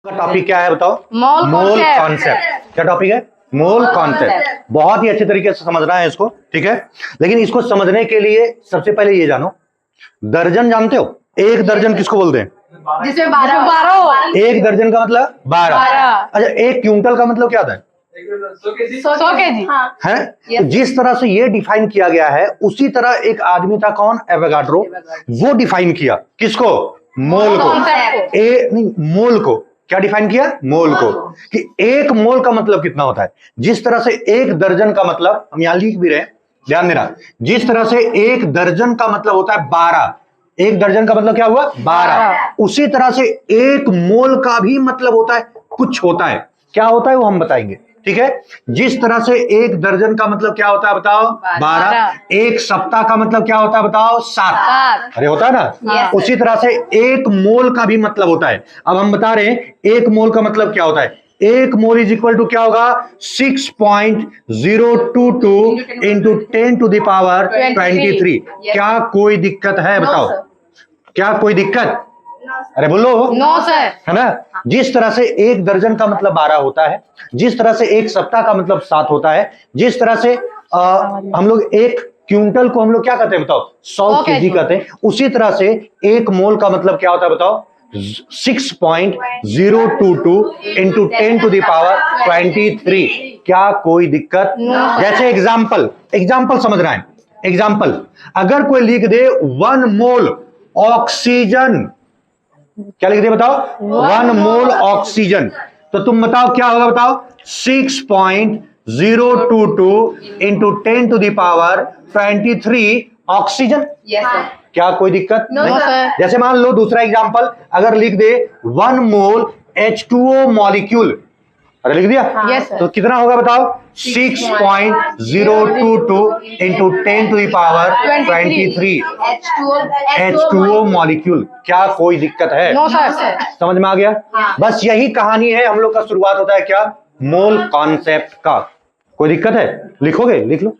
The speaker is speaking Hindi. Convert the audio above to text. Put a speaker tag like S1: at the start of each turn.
S1: टॉपिक क्या है बताओ?
S2: Mole
S1: concept. क्या टॉपिक है? Mole concept. बहुत ही अच्छे तरीके से समझना है इसको, ठीक है। लेकिन इसको समझने के लिए सबसे पहले ये जानो, दर्जन जानते हो? एक दर्जन किसको बोलते हैं?
S2: जिसमें 12
S1: एक दर्जन का मतलब 12। अच्छा, एक क्विंटल का मतलब क्या होता है?
S2: 100 केजी
S1: है। तो जिस तरह से ये डिफाइन किया गया है, उसी तरह एक आदमी था, कौन? एवोगाड्रो। वो डिफाइन किया किसको? मोल को। मोल को क्या डिफाइन किया? मोल को। कि एक मोल का मतलब कितना होता है। जिस तरह से एक दर्जन का मतलब, हम यहां लिख भी रहे हैं, ध्यान देना। जिस तरह से एक दर्जन का मतलब होता है 12, एक दर्जन का मतलब क्या हुआ? 12। उसी तरह से एक मोल का भी मतलब होता है, कुछ होता है। क्या होता है वो हम बताएंगे, ठीक है। जिस तरह से एक दर्जन का मतलब क्या होता है बताओ? 12। एक सप्ताह का मतलब क्या होता है बताओ? 7। अरे होता है ना। उसी तरह से एक मोल का भी मतलब होता है। अब हम बता रहे हैं एक मोल का मतलब क्या होता है। एक मोल इज इक्वल टू क्या होगा? 6.022 इंटू 10 टू द पावर 23। क्या कोई दिक्कत है बताओ? क्या कोई दिक्कत? अरे बोलो।
S2: No sir.
S1: है ना। जिस तरह से एक दर्जन का मतलब 12 होता है, जिस तरह से एक सप्ताह का मतलब 7 होता है, जिस तरह से हम लोग एक क्विंटल को हम लोग क्या कहते हैं बताओ? 100 केजी कहते हैं। उसी तरह से एक मोल का मतलब क्या होता है बताओ? 6.022 इंटू 10 टू द पावर 23। क्या कोई दिक्कत? जैसे एग्जाम्पल समझना है। एग्जाम्पल, अगर कोई लिख दे 1 मोल ऑक्सीजन, क्या लिख दे बताओ? 1 मोल ऑक्सीजन, तो तुम बताओ क्या होगा बताओ? 6.022 into 10 to the power 23 oxygen. क्या कोई दिक्कत?
S2: No sir.
S1: जैसे मान लो दूसरा एग्जांपल, अगर लिख दे 1 मोल H2O मॉलिक्यूल, अरे लिख दिया।
S2: Yes, sir.
S1: तो कितना होगा बताओ? 6.022 into 10 to the power 23 H2O molecule. क्या कोई दिक्कत है?
S2: No sir.
S1: समझ में आ गया? बस यही कहानी है। हम लोग का शुरुआत होता है क्या? मोल कॉन्सेप्ट का। कोई दिक्कत है? लिखोगे? लिख लो।